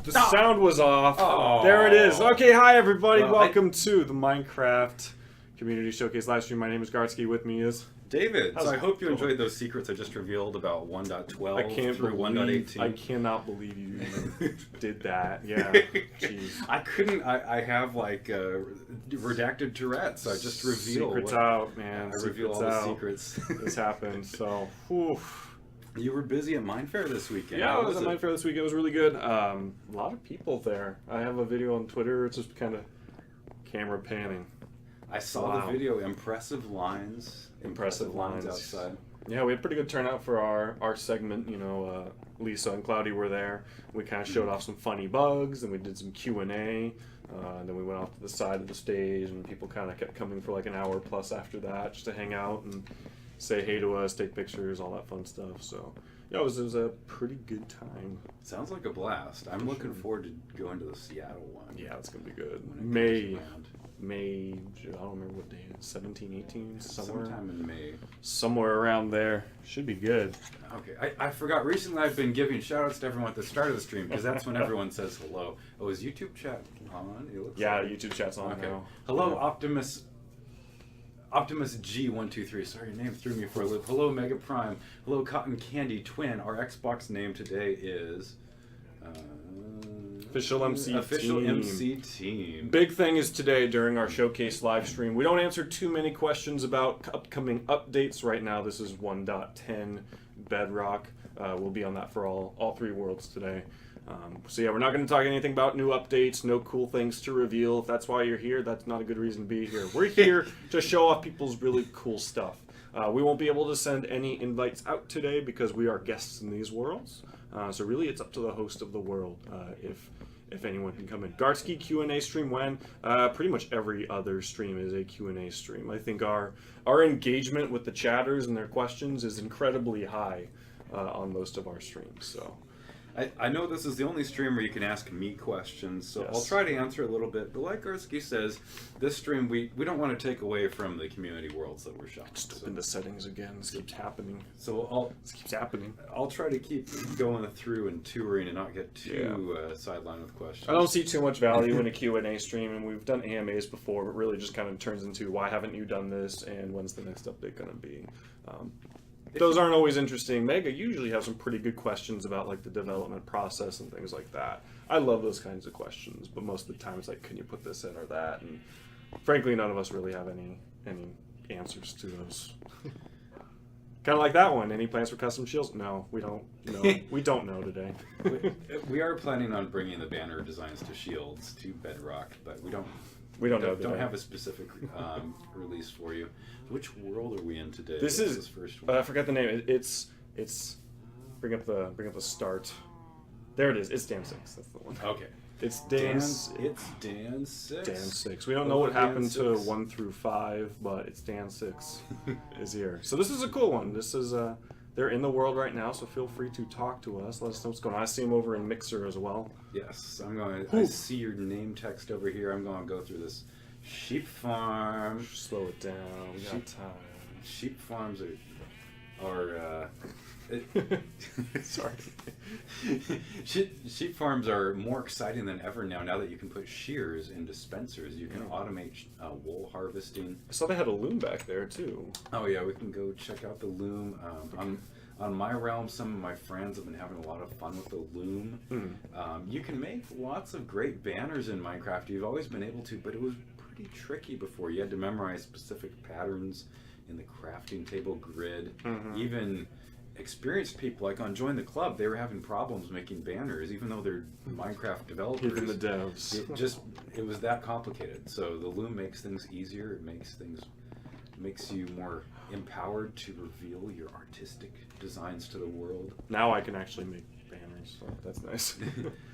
The sound was off. Oh. There it is. Okay, hi everybody. Welcome to the Minecraft Community Showcase live stream. My name is Gartzke. With me is David. So I hope you enjoyed those secrets I just revealed about 1.12 through 1.18. I cannot believe you even did that. Yeah. Jeez. I couldn't. I have like redacted Tourette's. So I just revealed. Secrets out, man. I reveal all the secrets. This happened. So, whew. You were busy at Mindfair this weekend. Yeah, I was at Mindfair this weekend. It was really good. A lot of people there. I have a video on Twitter. It's just kind of camera panning. I saw the video. Impressive lines. Impressive lines outside. Yeah, we had pretty good turnout for our segment. You know, Lisa and Cloudy were there. We kind of showed off some funny bugs, and we did some Q&A. And then we went off to the side of the stage, and people kind of kept coming for like an hour plus after that just to hang out and say hey to us, take pictures, all that fun stuff. So, yeah, it was a pretty good time. Sounds like a blast. I'm looking forward to going to the Seattle one. Yeah, it's going to be good. May, I don't remember what day it is, 17, 18, somewhere. Sometime in May. Somewhere around there. Should be good. Okay, I forgot. Recently I've been giving shout-outs to everyone at the start of the stream, because that's when everyone says hello. Oh, is YouTube chat on? It looks like YouTube chat's on now. Hello, Optimus G123. Sorry, your name threw me for a loop. Hello, Mega Prime. Hello, Cotton Candy Twin. Our Xbox name today is Official MC Team. Big thing is today during our showcase live stream. We don't answer too many questions about upcoming updates right now. This is 1.10 Bedrock. We'll be on that for all three worlds today. So yeah, we're not going to talk anything about new updates, no cool things to reveal. If that's why you're here, that's not a good reason to be here. We're here to show off people's really cool stuff. We won't be able to send any invites out today because we are guests in these worlds. So really it's up to the host of the world if anyone can come in. Gartzke Q&A stream when? Pretty much every other stream is a Q&A stream. I think our engagement with the chatters and their questions is incredibly high on most of our streams. So. I know this is the only stream where you can ask me questions, so yes. I'll try to answer a little bit. But like Gartzke says, this stream, we don't want to take away from the community worlds that we're showing. Just open the settings again. This keeps happening. So this keeps happening. I'll try to keep going through and touring and not get too sidelined with questions. I don't see too much value in a Q&A stream, and we've done AMAs before, but really just kind of turns into why haven't you done this and when's the next update going to be. Those aren't always interesting. Mega usually have some pretty good questions about like the development process and things like that. I love those kinds of questions, but most of the time it's like, can you put this in or that? And frankly, none of us really have any answers to those. Kind of like that one. Any plans for custom shields? No, we don't know. We don't know today. We are planning on bringing the banner designs to shields to Bedrock, but we don't have a specific release for you. Which world are we in today? This is first one. I forgot the name. It's bring up the start. There it is. It's Dan 6. That's the one. Okay. It's Dan 6. Dan 6. We don't know what happened to 1 through 5, but it's Dan 6 is here. So this is a cool one. This is they're in the world right now, so feel free to talk to us. Let us know what's going on. I see them over in Mixer as well. Yes, I see your name text over here. I'm going to go through this sheep farm. Slow it down. We got time. Sheep farms are sorry. Sheep farms are more exciting than ever now that you can put shears in dispensers. You can automate wool harvesting. I saw they had a loom back there too. Oh yeah, we can go check out the loom. On my realm, some of my friends have been having a lot of fun with the loom. You can make lots of great banners in Minecraft. You've always been able to, but it was pretty tricky before. You had to memorize specific patterns in the crafting table grid. Even experienced people, like on Join the Club, they were having problems making banners, even though they're Minecraft developers. Even the devs. It was that complicated. So the loom makes things easier. It makes you more empowered to reveal your artistic designs to the world. Now I can actually make banners, so that's nice.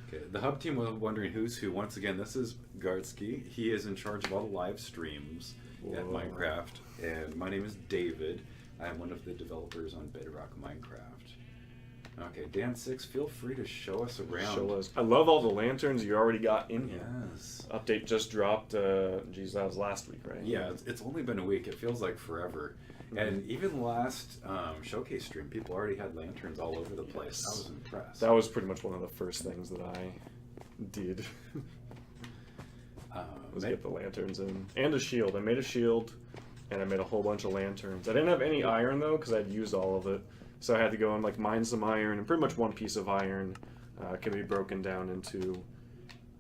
Okay, the hub team was wondering who's who. Once again, this is Gartzke. He is in charge of all the live streams at Minecraft, and my name is David. I am one of the developers on Bedrock Minecraft. Okay, Dan 6, feel free to show us around. Show us. I love all the lanterns you already got in here. Yes. Update just dropped, geez, that was last week, right? Yeah, it's only been a week. It feels like forever. And even last showcase stream, people already had lanterns all over the place. I was impressed. That was pretty much one of the first things that I Indeed. Let's get the lanterns in. And a shield. I made a shield, and I made a whole bunch of lanterns. I didn't have any iron, though, because I'd used all of it. So I had to go and like mine some iron, and pretty much one piece of iron can be broken down into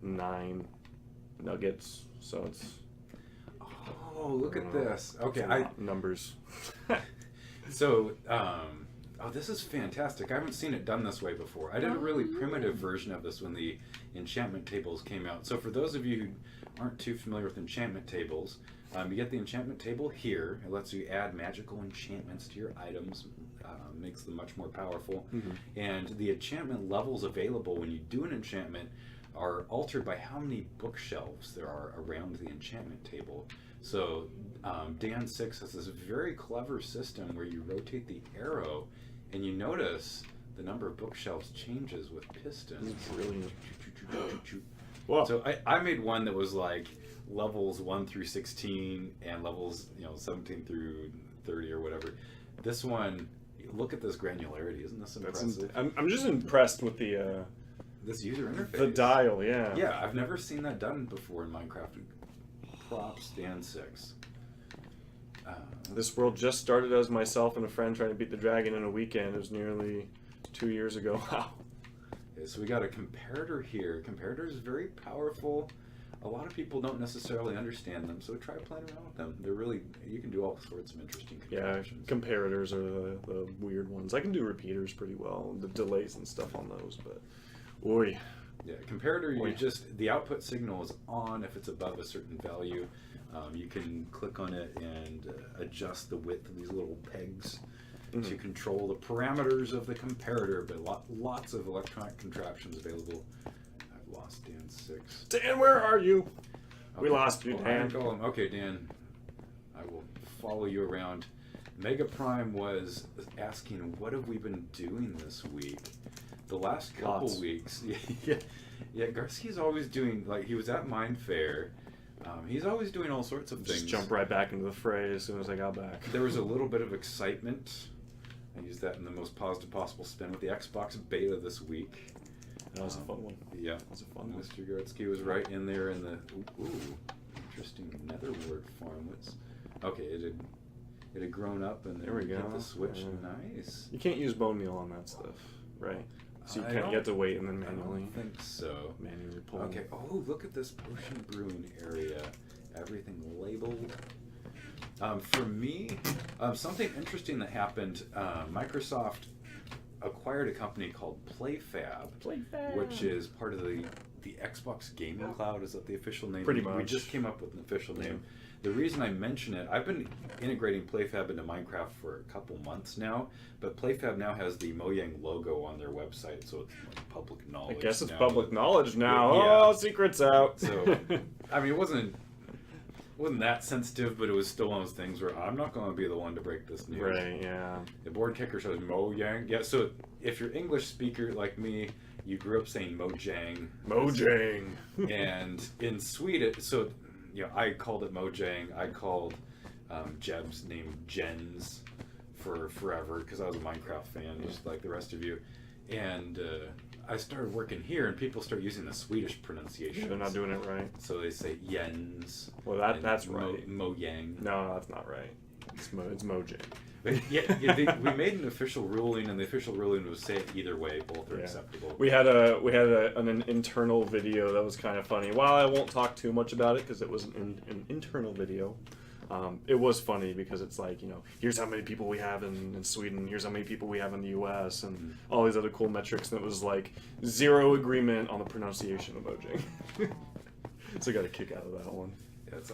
9 nuggets. So it's... Oh, look at this. Okay, numbers. So, oh, this is fantastic. I haven't seen it done this way before. I did a really primitive version of this when the enchantment tables came out. So for those of you who aren't too familiar with enchantment tables, you get the enchantment table here. It lets you add magical enchantments to your items, makes them much more powerful. Mm-hmm. And the enchantment levels available when you do an enchantment are altered by how many bookshelves there are around the enchantment table. So Dan 6 has this very clever system where you rotate the arrow and you notice the number of bookshelves changes with pistons. Brilliant. So I made one that was like levels 1 through 16 and levels 17 through 30 or whatever. This one, look at this granularity. Isn't this impressive? I'm just impressed with the this user interface. The dial, yeah. Yeah, I've never seen that done before in Minecraft. Props Dan 6. This world just started as myself and a friend trying to beat the dragon in a weekend. It was nearly 2 years ago. Wow. Okay, so we got a comparator here. Comparator is very powerful. A lot of people don't necessarily understand them, so try playing around with them. They're really, you can do all sorts of interesting contraptions. Yeah, comparators are the weird ones. I can do repeaters pretty well, the delays and stuff on those, but oi. Yeah, comparator, you just, the output signal is on if it's above a certain value. You can click on it and adjust the width of these little pegs to control the parameters of the comparator, but lots of electronic contraptions available. I've lost Dan 6. Dan, where are you? Okay. We lost you, Dan. Okay, Dan, I will follow you around. Mega Prime was asking, what have we been doing this week? The last couple weeks, yeah, Gartzke's always doing, like, he was at Mine Fair. He's always doing all sorts of things. Just jump right back into the fray as soon as I got back. There was a little bit of excitement. I used that in the most positive possible spin with the Xbox beta this week. That was a fun one. Yeah, that was a fun one. Mr. Gartzke was right in there in the interesting nether wart farm. Okay, it had grown up and there we go. Hit the switch. Nice. You can't use bone meal on that stuff, right? So you can't get to wait and then manually. I don't think so. Manually pull. Okay. Oh, look at this potion brewing area. Everything labeled. For me, something interesting that happened. Microsoft acquired a company called PlayFab, which is part of the Xbox Gaming Cloud. Is that the official name? Pretty much. We just came up with an official name. The reason I mention it, I've been integrating PlayFab into Minecraft for a couple months now, but PlayFab now has the Mojang logo on their website, so it's like public knowledge. I guess it's now. Public knowledge now. Yeah. Oh, secret's out. So, I mean, it wasn't that sensitive, but it was still one of those things where I'm not going to be the one to break this news. Right, yeah. The board kicker says Mojang. Yeah, so if you're English speaker like me, you grew up saying Mojang. Mojang. And in Sweden, so... I called it Mojang. I called Jeb's name Jens for forever because I was a Minecraft fan, just like the rest of you. And I started working here, and people start using the Swedish pronunciation. They're not doing it right. So they say Jens. Well, that's right. Mojang. No, that's not right. It's Mojang. We made an official ruling, and the official ruling was say it either way. Both are acceptable. We had an internal video that was kind of funny. While I won't talk too much about it because it was an internal video, it was funny because it's like, here's how many people we have in Sweden, here's how many people we have in the U.S., and all these other cool metrics. And it was like zero agreement on the pronunciation of Mojang. So I got a kick out of that one.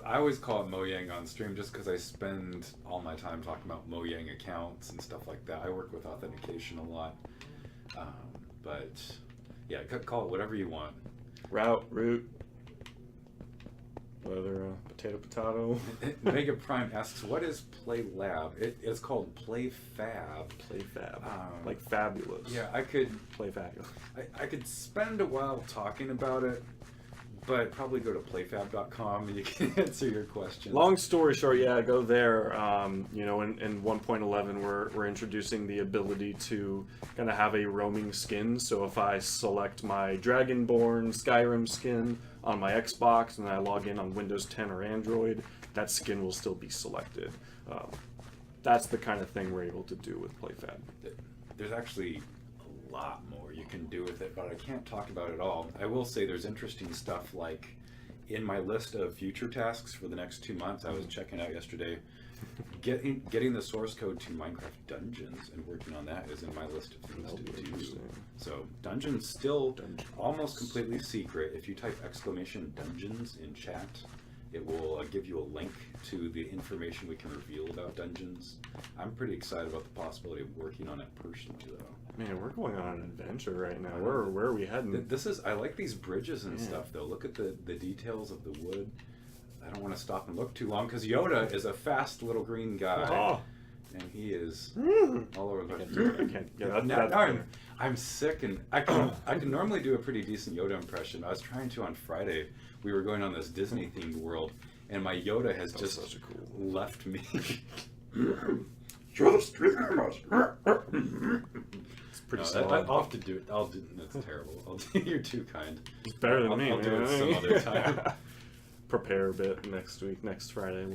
I always call it Mojang on stream just because I spend all my time talking about Mojang accounts and stuff like that. I work with authentication a lot. But, yeah, call it whatever you want. Root. Whether potato. Mega Prime asks, what is Play Lab? It's called PlayFab. PlayFab. Like fabulous. Yeah, I could... Play fabulous. I could spend a while talking about it, but probably go to playfab.com and you can answer your questions. Long story short, yeah, go there. You know, in 1.11, we're introducing the ability to kind of have a roaming skin. So if I select my Dragonborn Skyrim skin on my Xbox and I log in on Windows 10 or Android, that skin will still be selected. That's the kind of thing we're able to do with PlayFab. There's actually a lot more you can do with it, but I can't talk about it all. I will say there's interesting stuff, like in my list of future tasks for the next 2 months, I was checking out yesterday, getting the source code to Minecraft Dungeons and working on that is in my list of things to do. So Dungeons still almost completely secret. If you type !Dungeons in chat, it will give you a link to the information we can reveal about Dungeons. I'm pretty excited about the possibility of working on it personally, though. Man, we're going on an adventure right now. Where are we heading? I like these bridges and stuff, though. Look at the details of the wood. I don't want to stop and look too long, because Yoda is a fast little green guy. Oh. And he is all over the I can't. Yeah, now I'm sick, and I can normally do a pretty decent Yoda impression. I was trying to on Friday. We were going on this Disney themed world, and my Yoda has just left me. It's pretty solid. I'll have to do it. That's terrible. You're too kind. It's better than me. I'll do it some other time. Prepare a bit next Friday.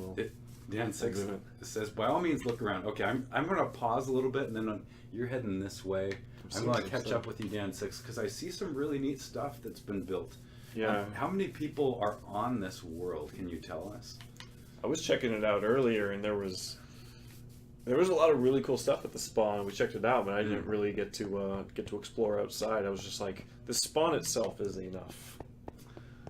Dan Six says, by all means, look around. Okay, I'm going to pause a little bit, and then you're heading this way. I'm going to catch up with you, Dan Six, because I see some really neat stuff that's been built. Yeah. How many people are on this world? Can you tell us? I was checking it out earlier, and there was a lot of really cool stuff at the spawn. We checked it out, but I didn't really get to explore outside. I was just like, the spawn itself is enough.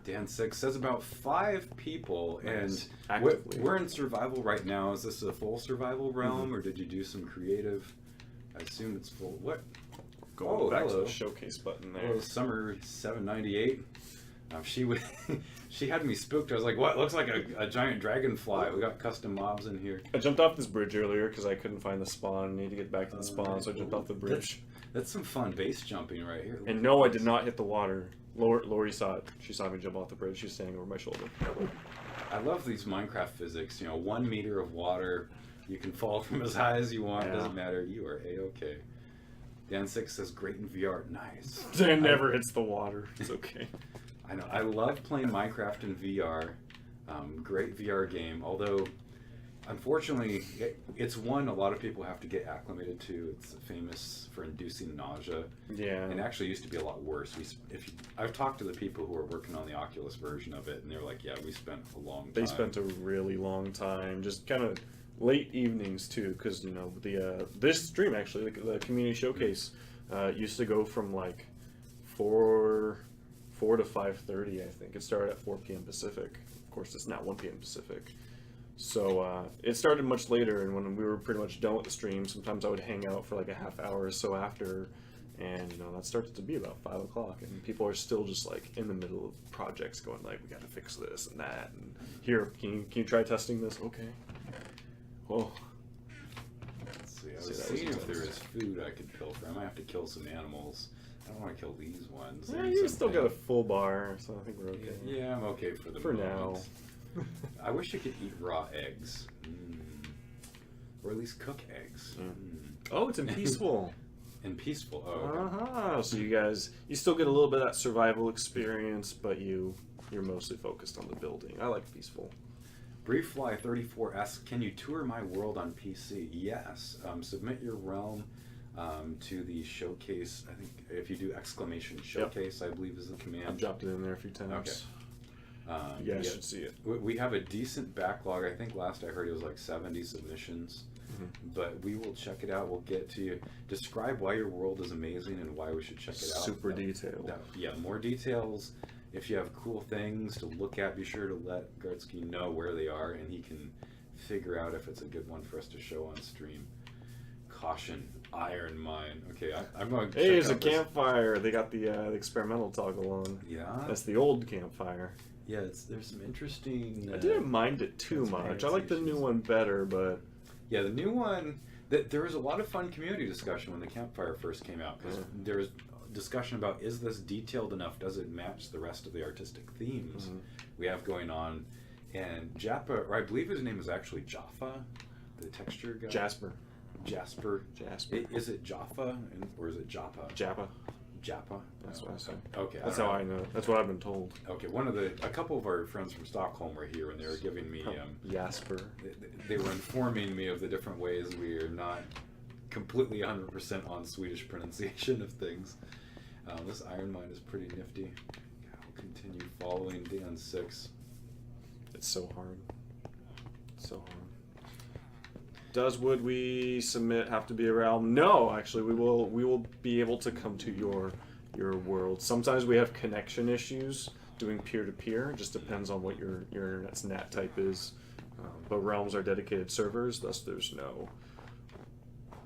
Dan Six says about 5 people, nice. And we're in survival right now. Is this a full survival realm, or did you do some creative? I assume it's full. What? Going back to the showcase button there. Oh, Summer 798. She had me spooked. I was like, what? It looks like a giant dragonfly. We got custom mobs in here. I jumped off this bridge earlier because I couldn't find the spawn. I need to get back to the spawn, so I jumped off the bridge. That's some fun base jumping right here. And no, I did not hit the water. Lori saw it. She saw me jump off the bridge. She's standing over my shoulder. I love these Minecraft physics. 1 meter of water. You can fall from as high as you want. It doesn't matter. You are A-okay. Dan Six says, great in VR. Nice. Dan never hits the water. It's okay. I know. I love playing Minecraft in VR. Great VR game. Although, unfortunately, it's one a lot of people have to get acclimated to. It's famous for inducing nausea. Yeah. And it actually used to be a lot worse. I've talked to the people who are working on the Oculus version of it, and they're like, yeah, we spent a long time. They spent a really long time, just kind of late evenings too, because this stream actually, the community showcase, used to go from like 4 to 5:30. I think it started at 4 p.m. Pacific. Of course, it's now 1 p.m. Pacific. So it started much later, and when we were pretty much done with the stream, sometimes I would hang out for like a half hour or so after, and that started to be about 5 o'clock, and people are still just like in the middle of projects, going like, we got to fix this and that, and here, can you try testing this? Okay. Oh. Let's see. I was seeing if there is food I could kill for. I might have to kill some animals. I don't want to kill these ones. Yeah, you still got a full bar, so I think we're okay. Yeah, I'm okay for the moment. now. I wish you could eat raw eggs. Or at least cook eggs. Oh, it's in peaceful. In peaceful. Oh. Okay. So you still get a little bit of that survival experience, but you're mostly focused on the building. I like peaceful. Brieffly34 asks, can you tour my world on PC? Yes. Submit your realm to the showcase. I think if you do !Showcase, I believe is the command. I've dropped it in there a few times. Okay. You guys should see it. We have a decent backlog. I think last I heard it was like 70 submissions. But we will check it out. We'll get to you. Describe why your world is amazing and why we should check it out. Super detailed. More details. If you have cool things to look at, be sure to let Gartzke know where they are, and he can figure out if it's a good one for us to show on stream. Caution, iron mine. Okay, I'm going to check out a campfire. They got the experimental toggle on. Yeah. That's the old campfire. Yeah, there's some interesting... I didn't mind it too much. I like the new one better, but... Yeah, the new one... There was a lot of fun community discussion when the campfire first came out, because there was discussion about, is this detailed enough? Does it match the rest of the artistic themes we have going on? And Japa, or I believe his name is actually Jaffa, the texture guy. Jasper. Is it Jaffa or is it Japa? Japa. That's what I say. Okay. That's how I know. That's what I've been told. Okay. A couple of our friends from Stockholm were here, and they were giving me Jasper. They were informing me of the different ways we are not completely 100% on Swedish pronunciation of things. This iron mine is pretty nifty. I'll continue following Dan 6. It's so hard. So hard. Does would we submit have to be a realm? No, actually, we will be able to come to your world. Sometimes we have connection issues doing peer-to-peer. Just depends on what your internet's NAT type is. But realms are dedicated servers, thus there's no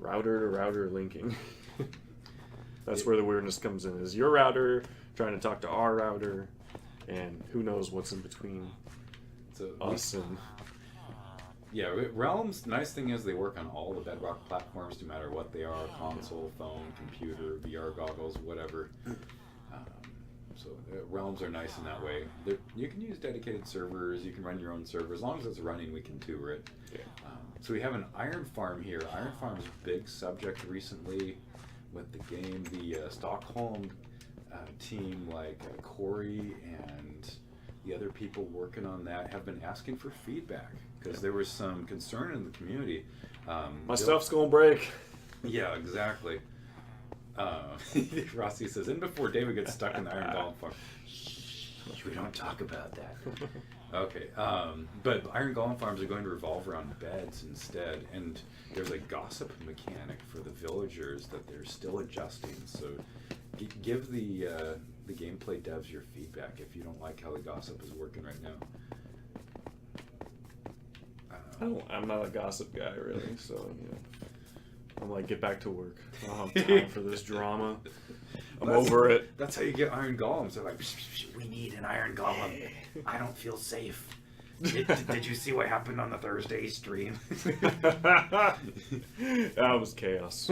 router-to-router linking. That's where the weirdness comes in. Is your router trying to talk to our router, and who knows what's in between us and... Yeah, Realms, nice thing is they work on all the Bedrock platforms, no matter what they are, console, phone, computer, VR goggles, whatever. So Realms are nice in that way. You can use dedicated servers, you can run your own server. As long as it's running, we can tour it. Yeah. So we have an Iron Farm here. Iron Farm's a big subject recently with the game. The Stockholm team, like Corey and the other people working on that, have been asking for feedback. Because there was some concern in the community. My stuff's gonna break. Yeah, exactly. Rossi says, and before David gets stuck in the Iron Golem farm. We don't talk about that. Okay, but Iron Golem farms are going to revolve around beds instead, and there's a gossip mechanic for the villagers that they're still adjusting. So give the gameplay devs your feedback if you don't like how the gossip is working right now. I'm not a gossip guy, really, so, you know, I'm like, get back to work. I don't have time for this drama. I'm over it. That's how you get Iron Golems. They're like, we need an Iron Golem. I don't feel safe. Did you see what happened on the Thursday stream? That was chaos.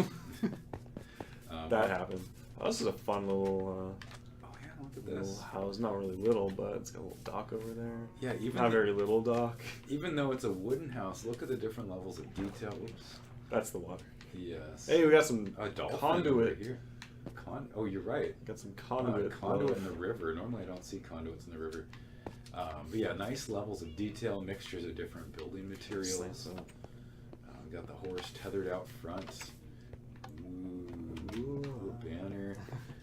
That happened. Oh, this is a fun little... Look at little this house, not really little, but it's got a little dock over there. Yeah, even not very little dock. Even though it's a wooden house, look at the different levels of detail. Oops. That's the water. Yes. Hey, we got some conduit here. Oh, you're right. Got some conduit. Conduit in the river. Normally, I don't see conduits in the river. But yeah, nice levels of detail, mixtures of different building materials. We got the horse tethered out front. Ooh, banner.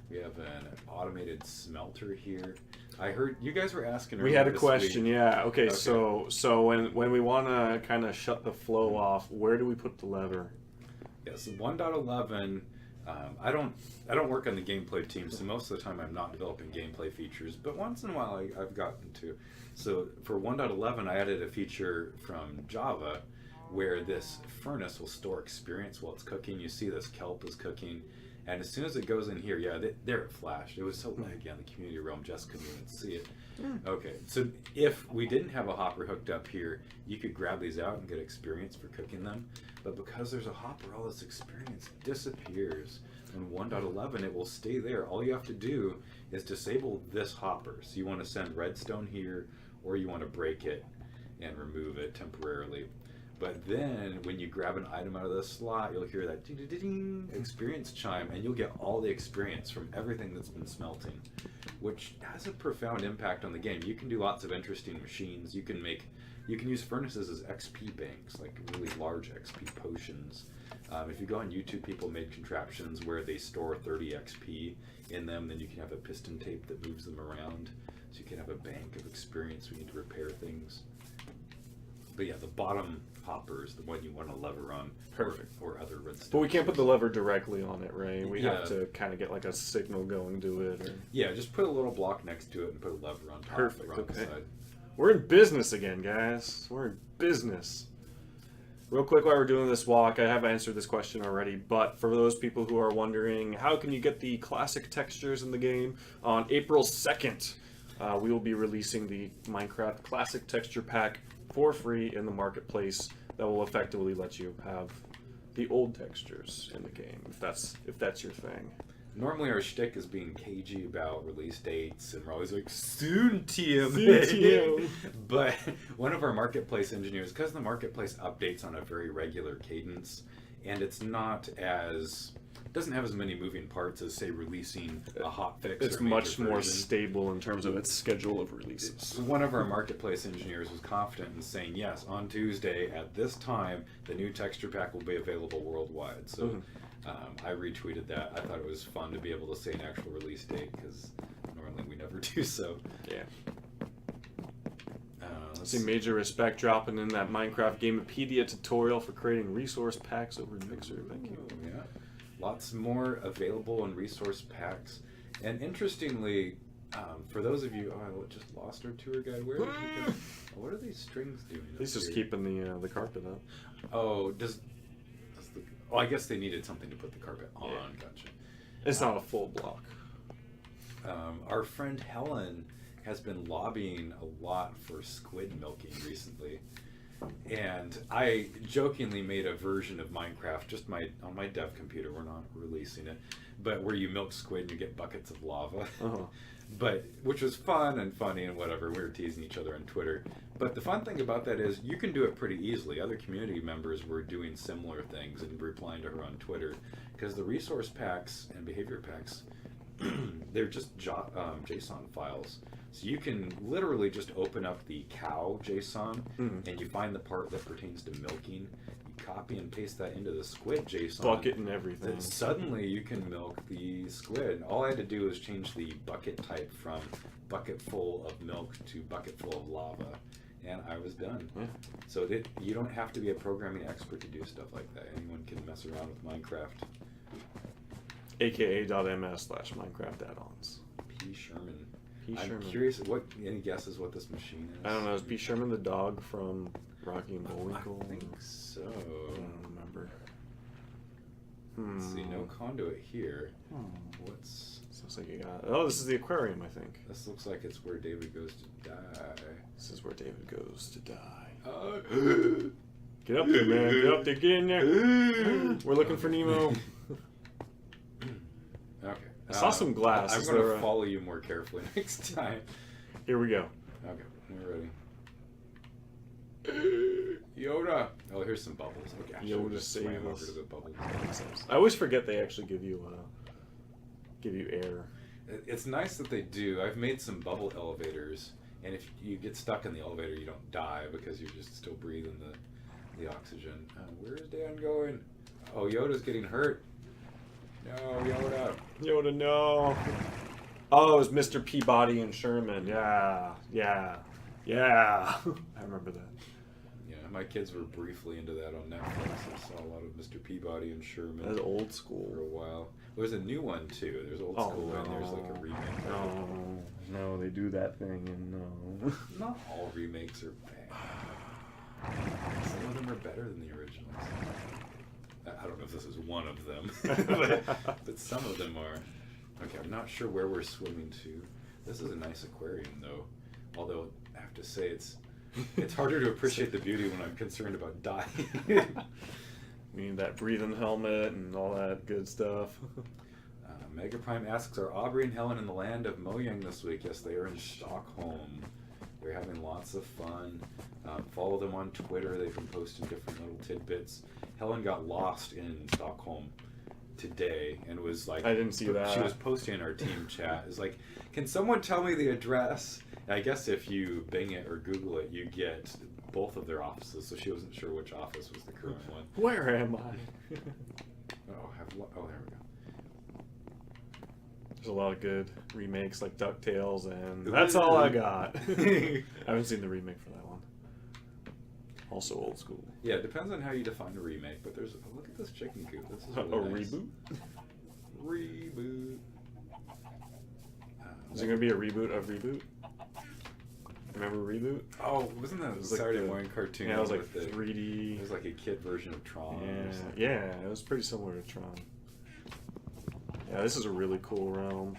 We have an automated smelter here. I heard you guys were asking. We had a question, yeah. Okay, so when we want to kind of shut the flow off, where do we put the lever? Yes, 1.11. I don't work on the gameplay team, so most of the time I'm not developing gameplay features. But once in a while I've gotten to. So for 1.11, I added a feature from Java where this furnace will store experience while it's cooking. You see this kelp is cooking. And as soon as it goes in here, yeah, there it flashed. It was so laggy on the community realm, just couldn't even see it. Okay, so if we didn't have a hopper hooked up here, you could grab these out and get experience for cooking them. But because there's a hopper, all this experience disappears. In 1.11, it will stay there. All you have to do is disable this hopper. So you want to send redstone here, or you want to break it and remove it temporarily. But then, when you grab an item out of the slot, you'll hear that ding-ding-ding experience chime, and you'll get all the experience from everything that's been smelting, which has a profound impact on the game. You can do lots of interesting machines. You can use furnaces as XP banks, like really large XP potions. If you go on YouTube, people made contraptions where they store 30 XP in them. Then you can have a piston tape that moves them around, so you can have a bank of experience when you need to repair things. But yeah, the bottom hopper is the one you want to lever on. Perfect. Or other redstone. But we can't put the lever directly on it, right? We have to kind of get like a signal going to it. Or... Yeah, just put a little block next to it and put a lever on top. Perfect, on the side. We're in business again, guys. We're in business. Real quick, while we're doing this walk, I have answered this question already, but for those people who are wondering, how can you get the classic textures in the game? On April 2nd, we will be releasing the Minecraft Classic Texture Pack for free in the marketplace that will effectively let you have the old textures in the game, if that's your thing. Normally our shtick is being cagey about release dates, and we're always like, soon TM. TM. But one of our marketplace engineers, because the marketplace updates on a very regular cadence, and it's not as, doesn't have as many moving parts as, say, releasing a hot fix. It's or a major much more version. stable in terms of its schedule of releases. One of our marketplace engineers was confident in saying, yes, on Tuesday at this time, the new texture pack will be available worldwide. So I retweeted that. I thought it was fun to be able to say an actual release date, because normally we never do so. Yeah. Let's See Major Respect dropping in that Minecraft Gamepedia tutorial for creating resource packs over in Mixer. Thank you. Yeah. Lots more available in resource packs. And interestingly, for those of you, I just lost our tour guide. Where did he go? What are these strings doing? He's just keeping the carpet up. Oh, I guess they needed something to put the carpet on. Yeah. Gotcha. It's not a full block. Our friend Helen has been lobbying a lot for squid milking recently. And I jokingly made a version of Minecraft, just on my dev computer, we're not releasing it, but where you milk squid and you get buckets of lava. But which was fun and funny and whatever. We were teasing each other on Twitter. But the fun thing about that is you can do it pretty easily. Other community members were doing similar things and replying to her on Twitter, because the resource packs and behavior packs, they're just JSON files. So you can literally just open up the cow JSON and you find the part that pertains to milking. You copy and paste that into the squid JSON. Bucket and everything. Then suddenly you can milk the squid. All I had to do was change the bucket type from bucket full of milk to bucket full of lava, and I was done. Yeah. So you don't have to be a programming expert to do stuff like that. Anyone can mess around with Minecraft. aka.ms/Minecraft add-ons. P. Sherman. P. I'm Sherman. curious, any guesses what this machine is? I don't know. Is P. Sherman the dog from Rocky and Bullwinkle? I think so. I don't remember. Let's see, no conduit here. What's... Sounds like you got... Oh, this is the aquarium, I think. This looks like it's where David goes to die. This is where David goes to die. Get Get up there, man. Get up there. Get in there. We're looking for Nemo. Okay. I saw some glass. I'm Is going there to a- follow you more carefully next time. Here we go. Okay, we're ready. Yoda. Oh, here's some bubbles. Okay, I should've Yoda just save swam over us. to the bubbles. I always forget they actually give you air. It's nice that they do. I've made some bubble elevators, and if you get stuck in the elevator, you don't die because you're just still breathing the oxygen. Where's Dan going? Oh, Yoda's getting hurt. No, Yoda. Yoda, no. Oh, it was Mr. Peabody and Sherman. Yeah. I remember that. Yeah, my kids were briefly into that on Netflix. I saw a lot of Mr. Peabody and Sherman. That's old school. For a while. There's a new one too. There's old school and there's like a remake. No, they do that thing and no. Not all remakes are bad. Some of them are better than the originals. I don't know if this is one of them, but some of them are. Okay, I'm not sure where we're swimming to. This is a nice aquarium though. Although I have to say it's harder to appreciate the beauty when I'm concerned about dying. We need that breathing helmet and all that good stuff. Mega Prime asks, are Aubrey and Helen in the land of Mojang this week? Yes, they are in Stockholm. They're having lots of fun. Follow them on Twitter. They've been posting different little tidbits. Helen got lost in Stockholm today and was like... I didn't see that. She was posting in our team chat. It's like, can someone tell me the address? And I guess if you Bing it or Google it, you get both of their offices. So she wasn't sure which office was the current one. Where am I? there we go. There's a lot of good remakes like DuckTales, and that's all I got. I haven't seen the remake for that one. Also old school. Yeah, it depends on how you define a remake, but there's... look at this chicken coop. This is A really nice. reboot? Reboot. Is it going to be a reboot of Reboot? Remember Reboot? Oh, wasn't that It a was like Saturday the- morning cartoon? Yeah, it was like with the- 3D. It was like a kid version of Tron. or something. Yeah, it was pretty similar to Tron. Yeah, this is a really cool realm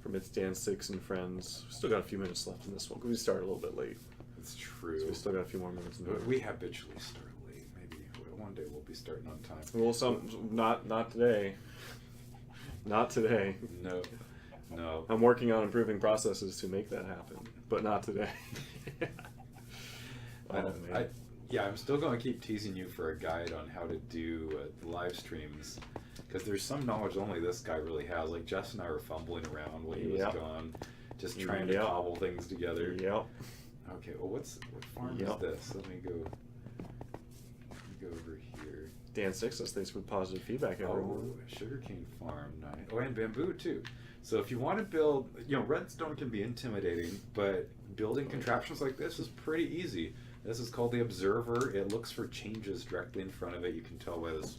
from It's Dan 6 and Friends. We still got a few minutes left in this one because we started a little bit late. It's true. So we still got a few more minutes. We habitually start late. Maybe one day we'll be starting on time. Well, not today. Not today. No. I'm working on improving processes to make that happen, but not today. I'm still going to keep teasing you for a guide on how to do live streams, because there's some knowledge only this guy really has. Like Jess and I were fumbling around when he was gone, just trying to cobble things together. Yep. Okay, well, what farm is this? Let me go over here. Dan Six says thanks for the positive feedback, everyone. Oh, sugarcane farm, nice. Oh, and bamboo too. So if you want to build, redstone can be intimidating, but building contraptions like this is pretty easy. This is called the observer. It looks for changes directly in front of it. You can tell by this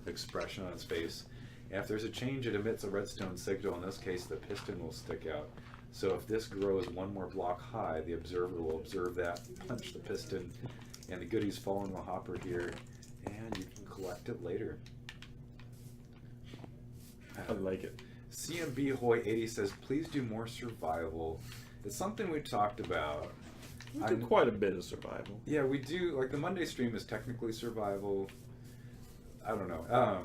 expression on its face. And if there's a change, it emits a redstone signal. In this case, the piston will stick out. So if this grows one more block high, the observer will observe that, punch the piston, and the goodies fall in the hopper here, and you can collect it later. I like it. CMB Hoy 80 says, please do more survival. It's something we talked about. We do quite a bit of survival. Yeah, we do. Like the Monday stream is technically survival. I don't know.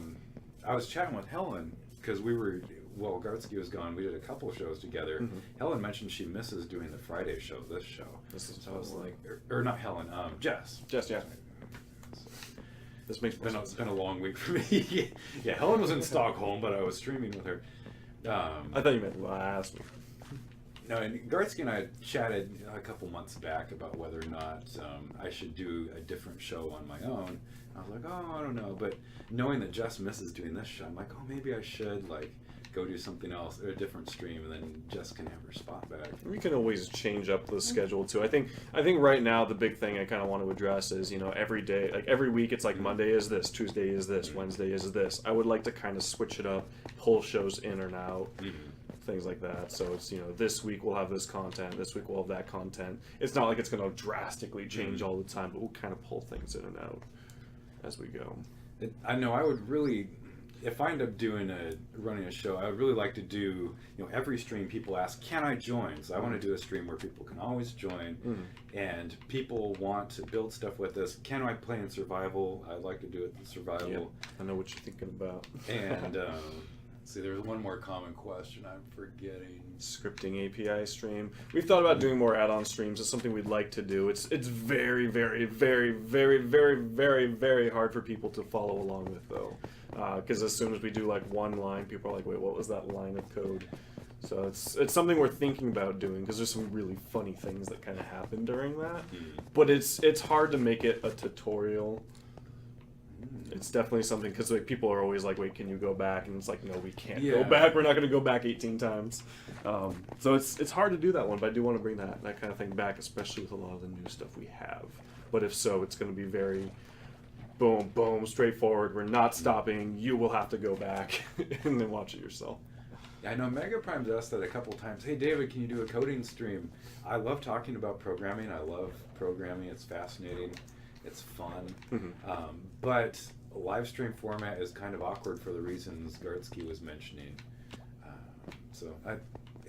I was chatting with Helen because Gartzke was gone. We did a couple shows together. Mm-hmm. Helen mentioned she misses doing the Friday show, this show. So I was like, or not Helen, Jess. Jess, yeah. This makes more sense. It's been a long week for me. Yeah, Helen was in Stockholm, but I was streaming with her. I thought you meant last week. No, and Gartzke and I chatted a couple months back about whether or not I should do a different show on my own. I was like, oh, I don't know. But knowing that Jess misses doing this show, I'm like, oh, maybe I should go do something else or a different stream, and then Jess can have her spot back. We can always change up the schedule too. I think right now the big thing I kind of want to address is every day, like every week, it's like Monday is this, Tuesday is this, Wednesday is this. I would like to kind of switch it up, pull shows in and out. Things like that. So it's, this week we'll have this content, this week we'll have that content. It's not like it's going to drastically change all the time, but we'll kind of pull things in and out as we go. I know I would really, if I end up running a show, I would really like to do, every stream people ask, can I join? So I want to do a stream where people can always join, and people want to build stuff with us. Can I play in survival? I'd like to do it in survival. Yep. I know what you're thinking about. And see, there's one more common question I'm forgetting. Scripting API stream. We've thought about doing more add-on streams. It's something we'd like to do. It's very, very, very, very, very, very, very hard for people to follow along with, though. Because as soon as we do one line, people are like, wait, what was that line of code? So it's something we're thinking about doing, because there's some really funny things that kind of happen during that. But it's hard to make it a tutorial. It's definitely something, because people are always like, wait, can you go back? And it's like, no, we can't go back. We're not going to go back 18 times. So it's hard to do that one, but I do want to bring that kind of thing back, especially with a lot of the new stuff we have. But if so, it's going to be very boom, boom, straightforward. We're not stopping. You will have to go back and then watch it yourself. I know Mega Prime's asked that a couple times. Hey, David, can you do a coding stream? I love talking about programming. I love programming. It's fascinating. It's fun. But a live stream format is kind of awkward for the reasons Gartzke was mentioning.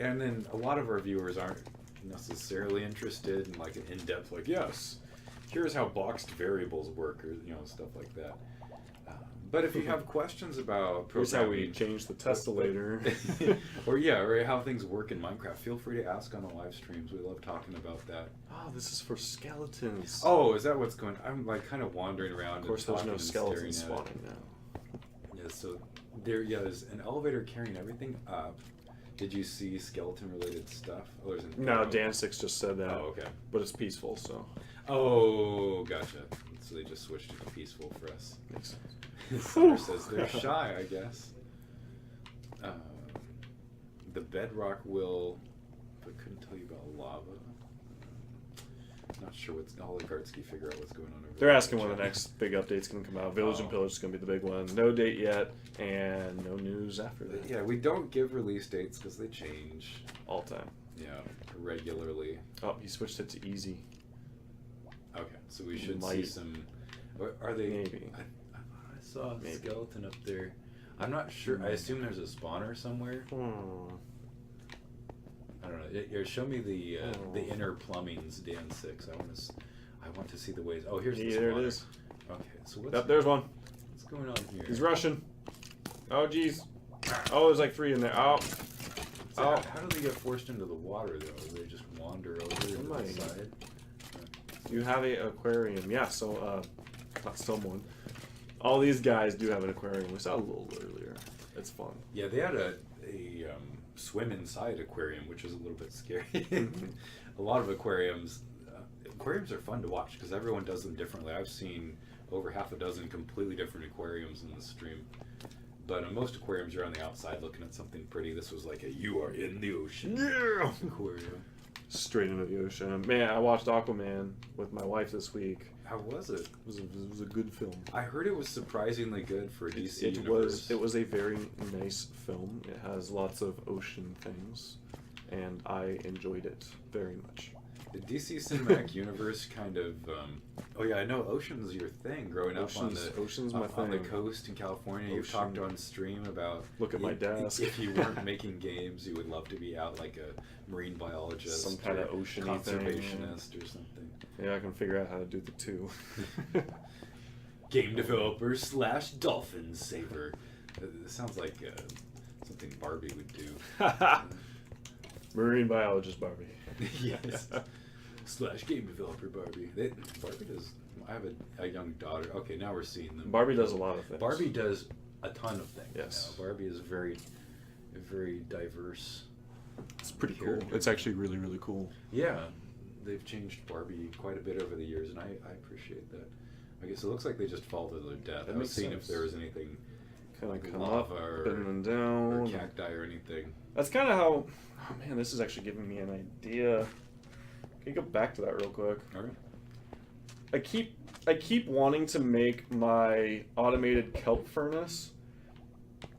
And then a lot of our viewers aren't necessarily interested in an in-depth, yes, here's how boxed variables work, or stuff like that. But if you have questions about programming, here's how we change the tessellator, or how things work in Minecraft, feel free to ask on the live streams. We love talking about that. Oh, this is for skeletons. Oh, is that what's going on? I'm kind of wandering around. Of course, there's no skeletons spawning now. Yeah, so there's an elevator carrying everything up. Did you see skeleton-related stuff? Oh, no, Dan6 just said that. Oh, okay. But it's peaceful, so. Oh, gotcha. So they just switched it to peaceful for us. Makes sense. Summer says they're shy, I guess. The bedrock will, but couldn't tell you about lava. Not sure I'll let Gartzke figure out what's going on over there. They're asking when the next big update's going to come out. Village and Pillage is going to be the big one. No date yet, and no news after that. Yeah, we don't give release dates because they change. All time. Yeah, regularly. Oh, he switched it to easy. Okay, so we should see some... Are they... Maybe. I saw a skeleton up there. I'm not sure. I assume there's a spawner somewhere. I don't know. Here, show me the inner plumbings, Dan6. I want to see the ways. Oh, here's the spawner. There it is. Okay, so There's one. What's going on here? He's rushing. Oh, jeez. Oh, there's like 3 in there. Oh. So Oh. how do they get forced into the water, though? Do they just wander over to Somebody. the side? You have a aquarium. Yeah, so, not someone. All these guys do have an aquarium. We saw a little earlier. It's fun. Yeah, they had a swim inside aquarium, which is a little bit scary. A lot of aquariums are fun to watch because everyone does them differently. I've seen over half a dozen completely different aquariums in the stream. But most aquariums, you're on the outside looking at something pretty. This was like a you are in the ocean aquarium. Straight into the ocean. Man, I watched Aquaman with my wife this week. How was it? It was a good film. I heard it was surprisingly good for DC Universe. It was a very nice film. It has lots of ocean things, and I enjoyed it very much. The DC Cinematic Universe kind of. Oh yeah, I know ocean's your thing. Growing up on the coast in California, you've talked on stream about. Look at my desk. If you weren't making games, you would love to be out like a marine biologist, some kind of ocean-y conservationist thing, or something. Yeah, I can figure out how to do the two. Game developer / dolphin saver. It sounds like something Barbie would do. Marine biologist Barbie. Yes. / game developer Barbie. Barbie does. I have a young daughter. Okay, now we're seeing them. Barbie does a lot of things. Barbie does a ton of things. Yes. Now. Barbie is very diverse. It's pretty cool. It's actually really, really cool. Yeah, they've changed Barbie quite a bit over the years, and I appreciate that. I guess it looks like they just fall to their death. I was seeing if there was anything kind of like come lava up, or down, or cacti or anything. That's kind of how. Oh man, this is actually giving me an idea. Can you go back to that real quick? All right. I keep wanting to make my automated kelp furnace,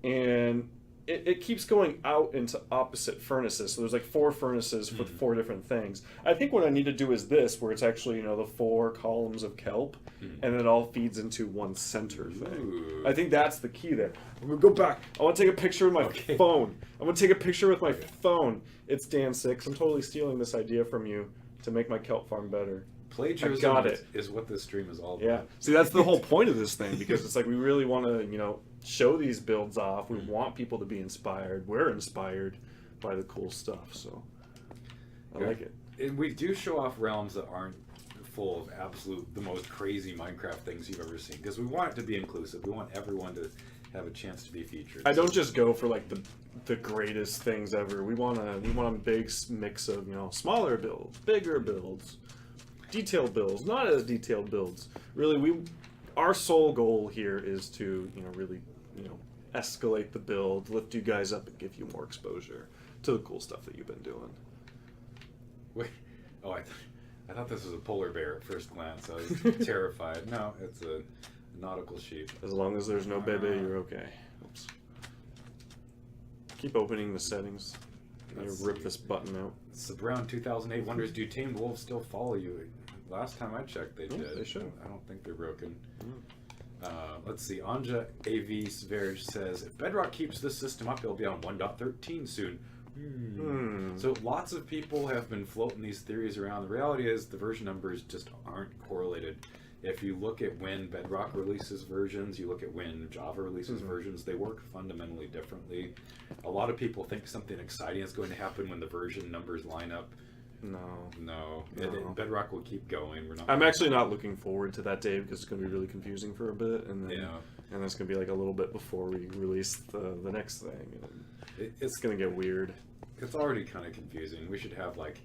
and it keeps going out into opposite furnaces. So there's like 4 furnaces for 4 different things. I think what I need to do is this, where it's actually, the 4 columns of kelp, and it all feeds into one center thing. Ooh. I think that's the key there. I'm gonna go back. I want to take a picture with my phone. I'm gonna take a picture with my phone. It's Dan 6. I'm totally stealing this idea from you to make my kelp farm better. Plagiarism is what this stream is all about. Yeah. See, that's the whole point of this thing, because it's like we really want to, show these builds off. We want people to be inspired. We're inspired by the cool stuff, so I like it. And we do show off realms that aren't full of the most crazy Minecraft things you've ever seen, because we want it to be inclusive. We want everyone to have a chance to be featured. I don't just go for like the greatest things ever. We want a big mix of smaller builds, bigger builds, detailed builds, not as detailed builds. Really, our sole goal here is to really escalate the build, lift you guys up, and give you more exposure to the cool stuff that you've been doing. Wait, I thought this was a polar bear at first glance. I was terrified. No, it's a nautical sheep. As long as there's no bebe, you're okay. Oops. Keep opening the settings. I'm gonna rip this button out. It's the Brown 2008 wonders, do tamed wolves still follow you? Last time I checked, they did. They should. I don't think they're broken. Let's see. Anja AV Sverge says, if Bedrock keeps this system up, it'll be on 1.13 soon. So lots of people have been floating these theories around. The reality is the version numbers just aren't correlated. If you look at when Bedrock releases versions, you look at when Java releases versions, they work fundamentally differently. A lot of people think something exciting is going to happen when the version numbers line up. No. Bedrock will keep going. I'm actually not looking forward to that day, because it's going to be really confusing for a bit, and then and that's going to be like a little bit before we release the next thing. And it's going to get weird. It's already kind of confusing. We should have like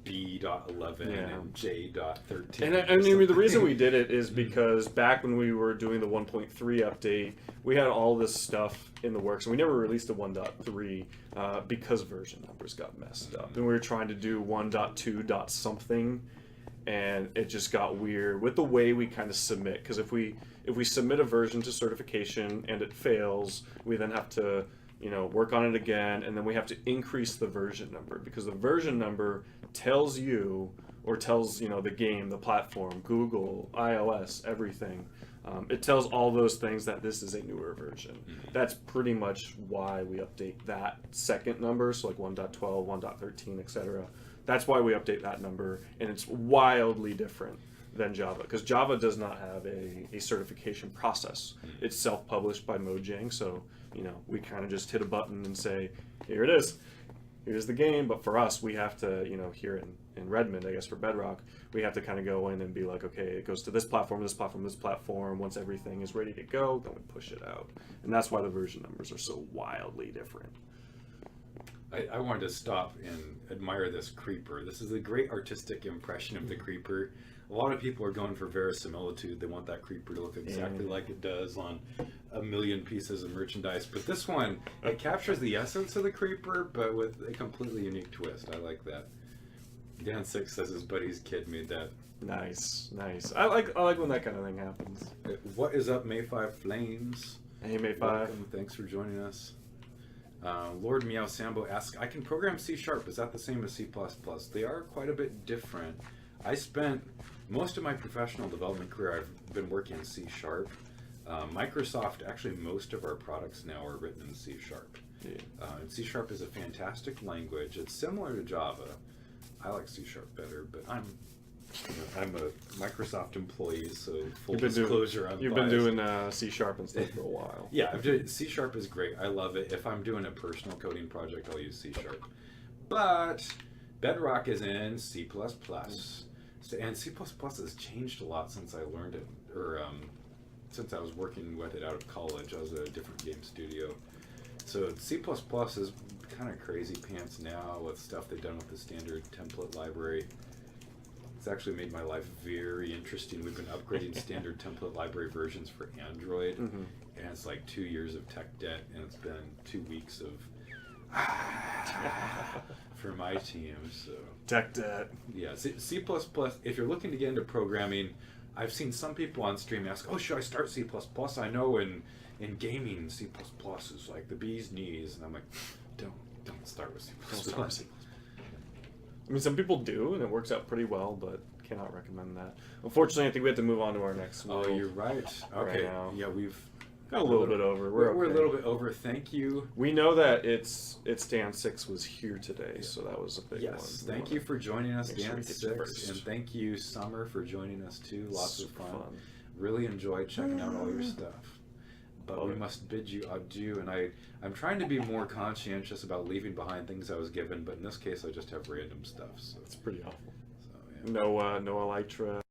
B.11 and J.13. And I mean, the reason we did it is because back when we were doing the 1.3 update, we had all this stuff in the works, and we never released a 1.3 because version numbers got messed up. And we were trying to do 1.2 dot something, and it just got weird with the way we kind of submit. Because if we submit a version to certification and it fails, we then have to work on it again, and then we have to increase the version number, because the version number tells you, or tells the game, the platform, Google, iOS, everything. It tells all those things that this is a newer version. That's pretty much why we update that second number, so like 1.12, 1.13, etc. That's why we update that number, and it's wildly different than Java, because Java does not have a certification process. It's self-published by Mojang, so we kind of just hit a button and say, here it is, here's the game. But for us, we have to, here in Redmond, I guess for Bedrock, we have to kind of go in and be like, okay, it goes to this platform, this platform, this platform. Once everything is ready to go, then we push it out. And that's why the version numbers are so wildly different. I wanted to stop and admire this creeper. This is a great artistic impression of the creeper. A lot of people are going for verisimilitude. They want that creeper to look exactly like it does on a million pieces of merchandise. But this one, it captures the essence of the creeper, but with a completely unique twist. I like that. Dan Six says his buddy's kid made that. Nice. I like when that kind of thing happens. What is up, May 5 Flames? Hey, May 5. Welcome. Thanks for joining us. Lord Meow Sambo asks, I can program C#. Is that the same as C++? They are quite a bit different. I spent most of my professional development career, I've been working in C#. Microsoft, actually most of our products now are written in C#. Yeah. And C# is a fantastic language. It's similar to Java. I like C# better, but I'm a Microsoft employee, so full disclosure, you've been doing C# instead for a while. Yeah, C# is great. I love it. If I'm doing a personal coding project, I'll use C#. But Bedrock is in C++. So, and C++ has changed a lot since I learned it, or since I was working with it out of college. I was at a different game studio. So C++ is kind of crazy pants now with stuff they've done with the standard template library. It's actually made my life very interesting. We've been upgrading standard template library versions for Android, and it's like 2 years of tech debt, and it's been 2 weeks of for my team. So Tech debt. yeah, C++. If you're looking to get into programming, I've seen some people on stream ask, "Oh, should I start C++?" I know in gaming, C++ is like the bee's knees, and I'm like, don't start with C++. Don't start with C++. I mean, some people do, and it works out pretty well, but cannot recommend that. Unfortunately, I think we have to move on to our next one. Oh, you're right. Okay, now. yeah, we've got a little bit over. We're okay. a little bit over. Thank you. We know that it's Dan Six was here today, so that was a big one. Yes, thank you for joining us, make sure Dan we get you 6, first. and thank you, Summer, for joining us too. Lots of Super fun. Really enjoyed checking out all your stuff. But we must bid you adieu, and I'm trying to be more conscientious about leaving behind things I was given, but in this case I just have random stuff. So It's pretty awful. So, yeah. No Elytra.